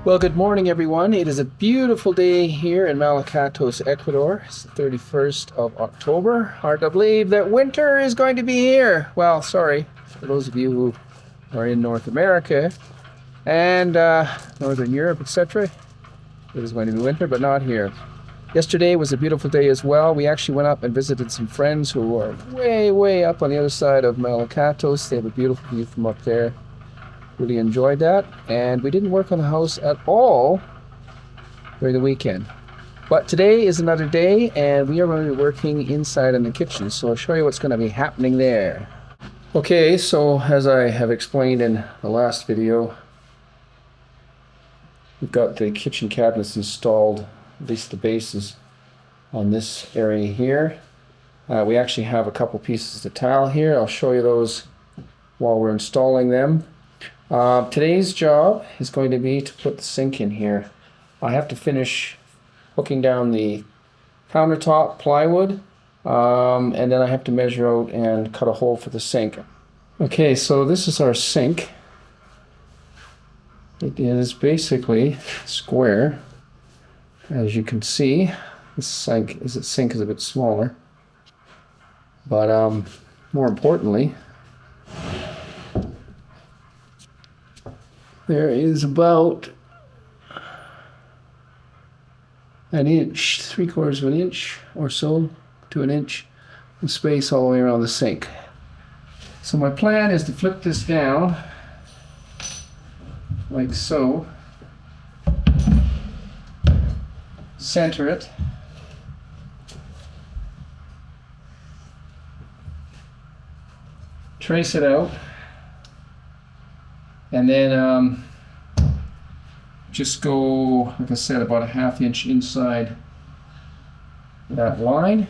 Well, good morning, everyone. It is a beautiful day here in Malacatos, Ecuador. It's the 31st of October. Hard to believe that winter is going to be here. Well, sorry, for those of you who are in North America and Northern Europe, etc. It is going to be winter, but not here. Yesterday was a beautiful day as well. We actually went up and visited some friends who are way up on the other side of Malacatos. They have a beautiful view from up there. Really enjoyed that, and we didn't work on the house at all during the weekend. But today is another day, and we are going to be working inside in the kitchen, so I'll show you what's going to be happening there. Okay, so as I have explained in the last video, we've got the kitchen cabinets installed, at least the bases, on this area here. We actually have a couple pieces of tile here. I'll show you those while we're installing them. Today's job is going to be to put the sink in here. I have to finish hooking down the countertop plywood, and then I have to measure out and cut a hole for the sink. Okay, so this is our sink. It is basically square. As you can see, this sink is a bit smaller, but more importantly, there is about an inch, 3/4 of an inch or so to an inch of space all the way around the sink. So my plan is to flip this down like so, center it, trace it out, and then just go, like I said, about a 1/2 inch inside that line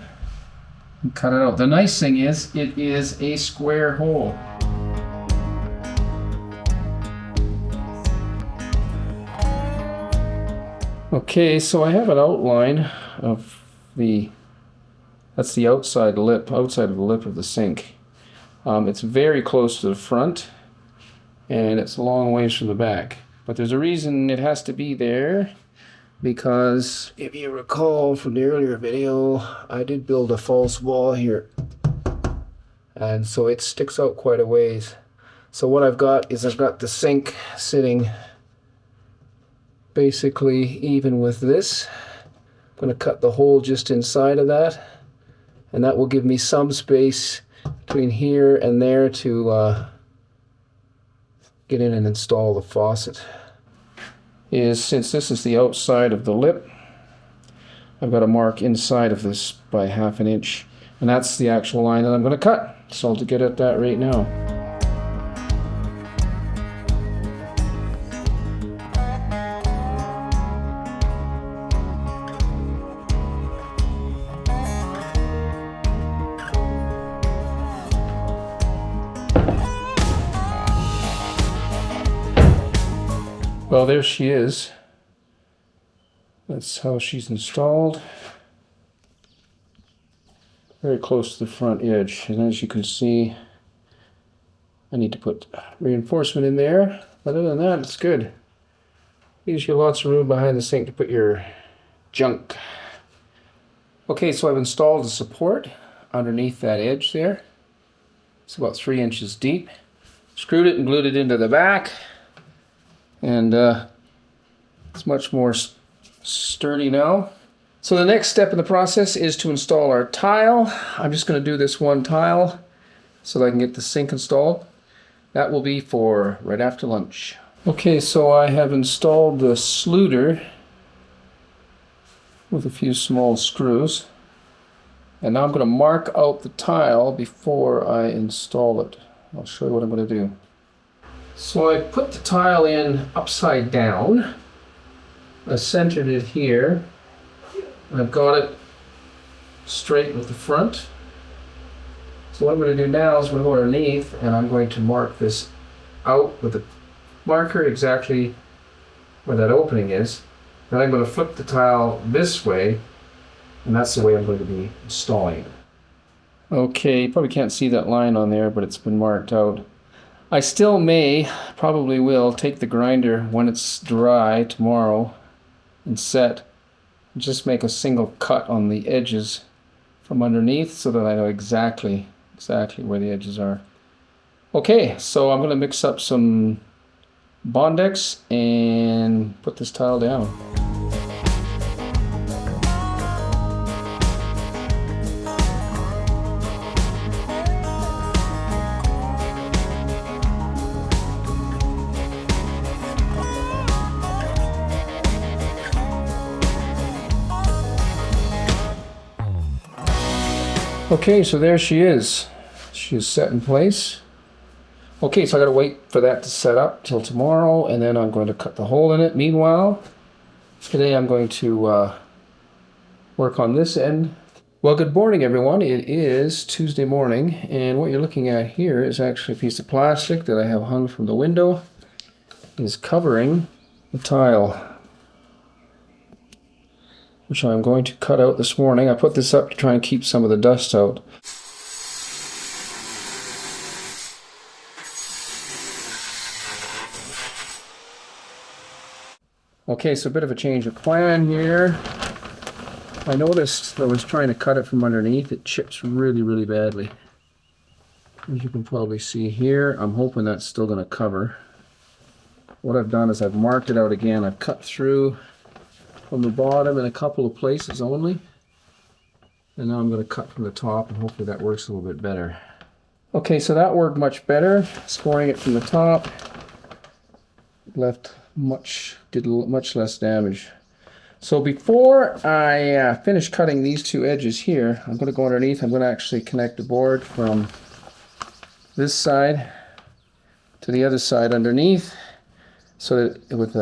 and cut it out. The nice thing is, it is a square hole. Okay, so I have an outline of that's the outside of the lip of the sink. It's very close to the front, and it's a long ways from the back. But there's a reason it has to be there, because if you recall from the earlier video, I did build a false wall here, and so it sticks out quite a ways. So what I've got is the sink sitting basically even with this. I'm going to cut the hole just inside of that, and that will give me some space between here and there to get in and install the faucet. Since this is the outside of the lip, I've got a mark inside of this by 1/2 an inch, and that's the actual line that I'm going to cut. So I'll get at that right now. Well, there she is. That's how she's installed. Very close to the front edge. And as you can see, I need to put reinforcement in there. Other than that, it's good. Gives you lots of room behind the sink to put your junk. Okay, so I've installed the support underneath that edge there. It's about 3 inches deep. Screwed it and glued it into the back. And it's much more sturdy now. So the next step in the process is to install our tile. I'm just going to do this one tile so that I can get the sink installed. That will be for right after lunch. Okay, so I have installed the sluter with a few small screws. And now I'm going to mark out the tile before I install it. I'll show you what I'm going to do. So I put the tile in upside down. I centered it here, and I've got it straight with the front. So what I'm going to do now is I'm going to go underneath, and I'm going to mark this out with a marker exactly where that opening is. Then I'm going to flip the tile this way, and that's the way I'm going to be installing it. Okay, you probably can't see that line on there, but it's been marked out. I still may, probably will, take the grinder when it's dry tomorrow and set. Just make a single cut on the edges from underneath so that I know exactly where the edges are. Okay, so I'm going to mix up some Bondex and put this tile down. Okay, so there she is. She is set in place. Okay, so I gotta wait for that to set up till tomorrow, and then I'm going to cut the hole in it. Meanwhile, today I'm going to work on this end. Well, good morning, everyone. It is Tuesday morning, and what you're looking at here is actually a piece of plastic that I have hung from the window. It is covering the tile, which I'm going to cut out this morning. I put this up to try and keep some of the dust out. Okay, so a bit of a change of plan here. I noticed I was trying to cut it from underneath. It chips really badly. As you can probably see here, I'm hoping that's still going to cover. What I've done is I've marked it out again. I've cut through from the bottom in a couple of places only, and now I'm going to cut from the top, and hopefully that works a little bit better. Okay, so that worked much better. Scoring it from the top did much less damage. So before I finish cutting these two edges here, I'm going to go underneath. I'm going to actually connect the board from this side to the other side underneath, so that with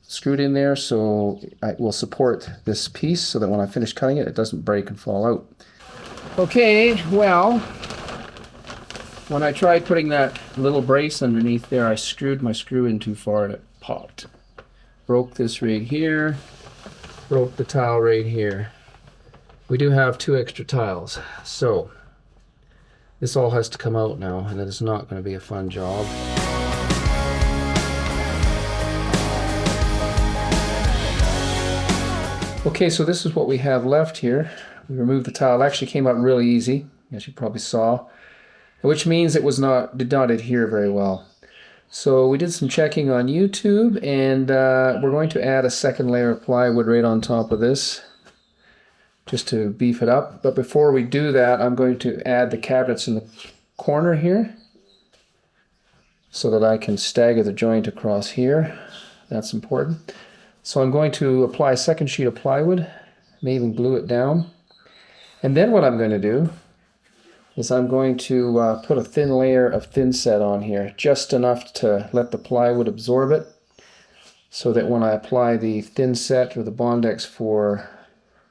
screwed in there, so it will support this piece, so that when I finish cutting it, it doesn't break and fall out. Okay, well, when I tried putting that little brace underneath there, I screwed my screw in too far and it popped. Broke this right here, broke the tile right here. We do have 2 extra tiles, so this all has to come out now, and it is not going to be a fun job. Okay, so this is what we have left here. We removed the tile. It actually came out really easy, as you probably saw, which means it did not adhere very well. So we did some checking on YouTube, and we're going to add a second layer of plywood right on top of this, just to beef it up. But before we do that, I'm going to add the cabinets in the corner here, so that I can stagger the joint across here. That's important. So I'm going to apply a second sheet of plywood, may even glue it down. And then what I'm going to do is I'm going to put a thin layer of thin set on here, just enough to let the plywood absorb it, so that when I apply the thin set or the Bondex for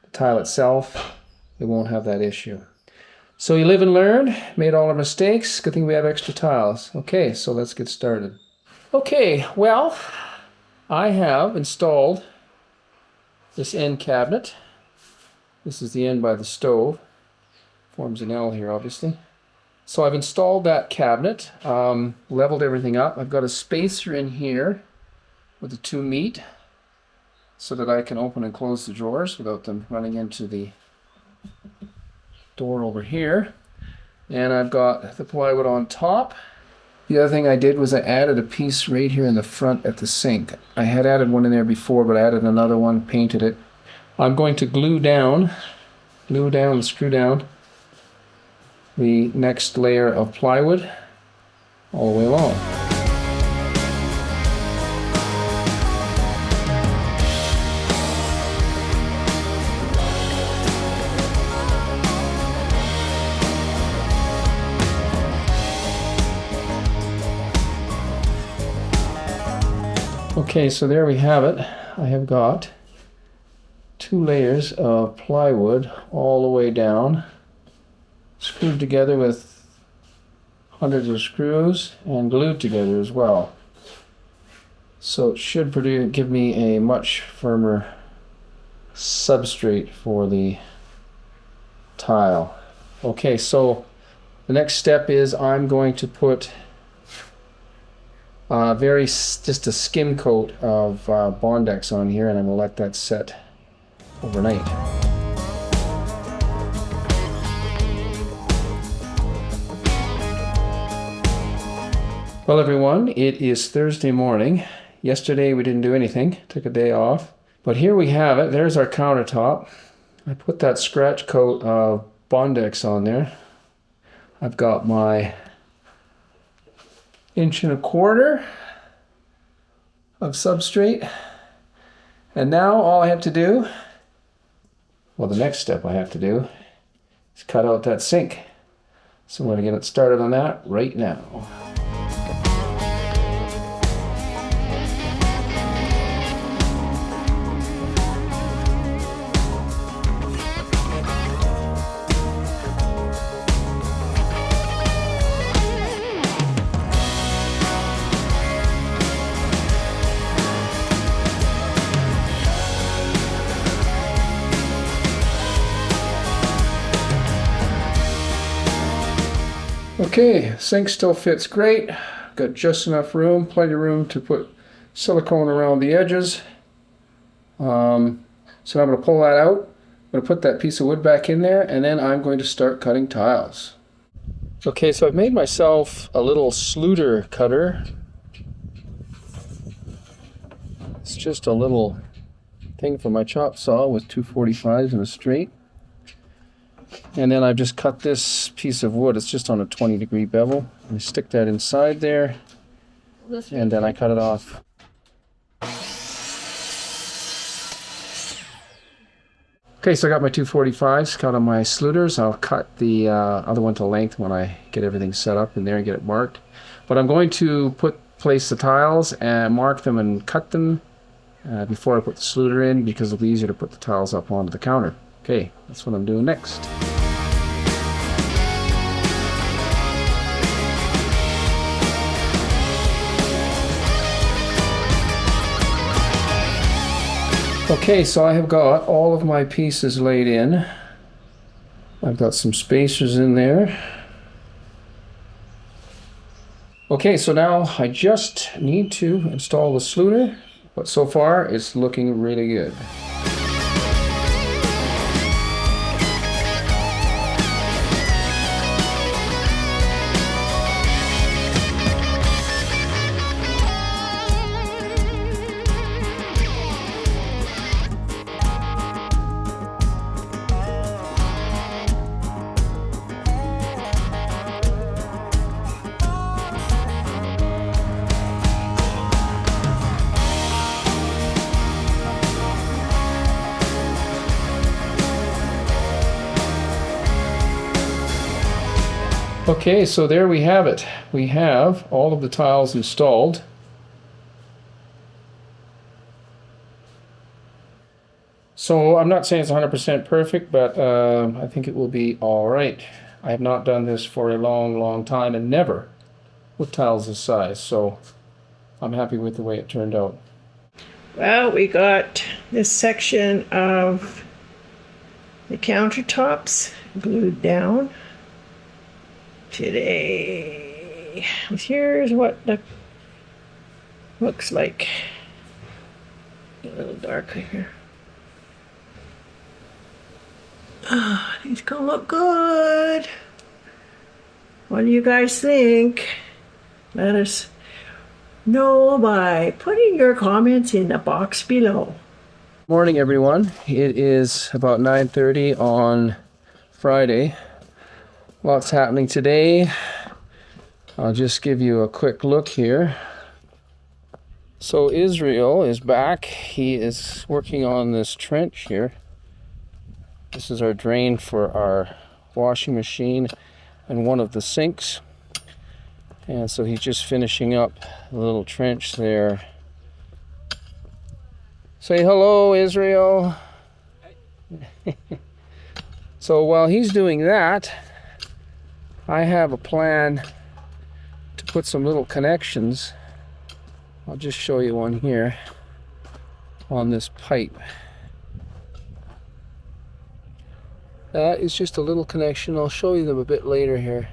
the tile itself, it won't have that issue. So you live and learn, made all our mistakes, good thing we have extra tiles. Okay, so let's get started. Okay, well, I have installed this end cabinet. This is the end by the stove. Forms an L here, obviously. So I've installed that cabinet, leveled everything up. I've got a spacer in here where the 2 meet, so that I can open and close the drawers without them running into the door over here. And I've got the plywood on top. The other thing I did was I added a piece right here in the front at the sink. I had added one in there before, but I added another one, painted it. I'm going to glue down and screw down the next layer of plywood all the way along. Okay, so there we have it. I have got 2 layers of plywood all the way down, screwed together with hundreds of screws and glued together as well. So it should give me a much firmer substrate for the tile. Okay, so the next step is I'm going to put Just a skim coat of Bondex on here, and I'm going to let that set overnight. Well, everyone, it is Thursday morning. Yesterday we didn't do anything, took a day off. But here we have it. There's our countertop. I put that scratch coat of Bondex on there. I've got my 1.25 inches of substrate. And now all I have to do, well, the next step I have to do is cut out that sink. So I'm going to get it started on that right now. Okay, sink still fits great. Got just enough room, plenty of room to put silicone around the edges. So I'm going to pull that out. I'm going to put that piece of wood back in there, and then I'm going to start cutting tiles. Okay, so I've made myself a little sluter cutter. It's just a little thing for my chop saw with 245s and a straight. And then I've just cut this piece of wood. It's just on a 20-degree bevel. I stick that inside there, and then I cut it off. Okay, so I got my 245s cut on my sluters. I'll cut the other one to length when I get everything set up in there and get it marked. But I'm going to place the tiles and mark them and cut them before I put the sluter in, because it'll be easier to put the tiles up onto the counter. Okay, that's what I'm doing next. Okay, so I have got all of my pieces laid in. I've got some spacers in there. Okay, so now I just need to install the sluter, but so far it's looking really good. Okay, so there we have it. We have all of the tiles installed. So I'm not saying it's 100% perfect, but I think it will be all right. I have not done this for a long, long time, and never with tiles this size, so I'm happy with the way it turned out. Well, we got this section of the countertops glued down today. Here's what the looks like. A little darker here. These gonna look good. What do you guys think? Let us know by putting your comments in the box below. Morning, everyone. It is about 9:30 on Friday. Lots happening today. I'll just give you a quick look here. So Israel is back. He is working on this trench here. This is our drain for our washing machine and one of the sinks. And so he's just finishing up a little trench there. Say hello, Israel. So while he's doing that, I have a plan to put some little connections. I'll just show you one here on this pipe. That is just a little connection. I'll show you them a bit later here.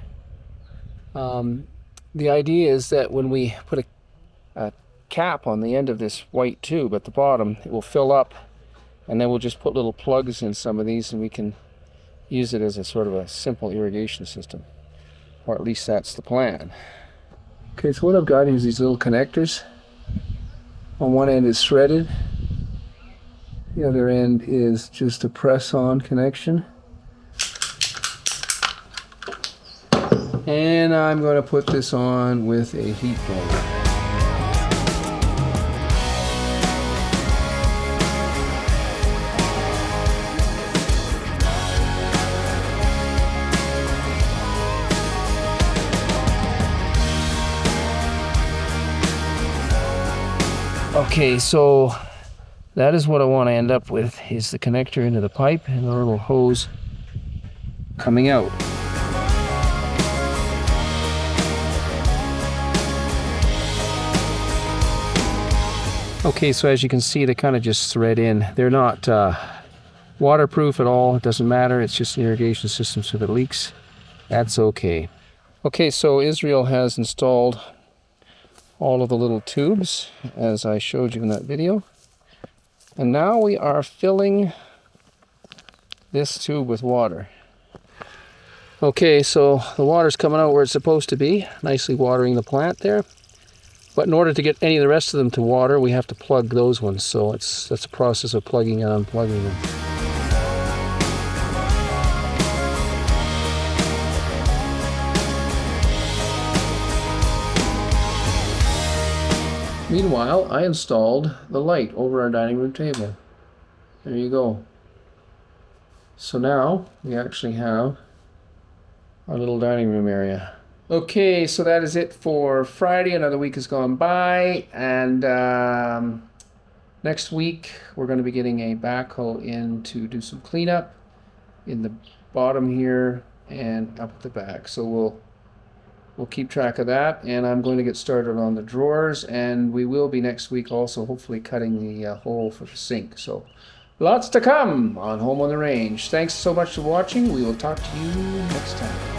The idea is that when we put a a cap on the end of this white tube at the bottom. It will fill up, and then we'll just put little plugs in some of these and we can use it as a sort of a simple irrigation system, or at least that's the plan. Okay, so what I've got is these little connectors. On one end is threaded, the other end is just a press-on connection. And I'm going to put this on with a heat blower. Okay, so that is what I want to end up with, is the connector into the pipe and the little hose coming out. Okay, so as you can see, they kind of just thread in. They're not waterproof at all. It doesn't matter. It's just an irrigation system, so if it leaks, that's okay. Okay, so Israel has installed all of the little tubes, as I showed you in that video. And now we are filling this tube with water. Okay, so the water's coming out where it's supposed to be, nicely watering the plant there. But in order to get any of the rest of them to water, we have to plug those ones. So that's a process of plugging and unplugging them. Meanwhile, I installed the light over our dining room table. There you go. So now we actually have our little dining room area. Okay, so that is it for Friday. Another week has gone by, and next week we're going to be getting a backhoe in to do some cleanup in the bottom here and up the back. So we'll keep track of that, and I'm going to get started on the drawers, and we will be next week also hopefully cutting the hole for the sink. So lots to come on Home on the Range. Thanks so much for watching. We will talk to you next time.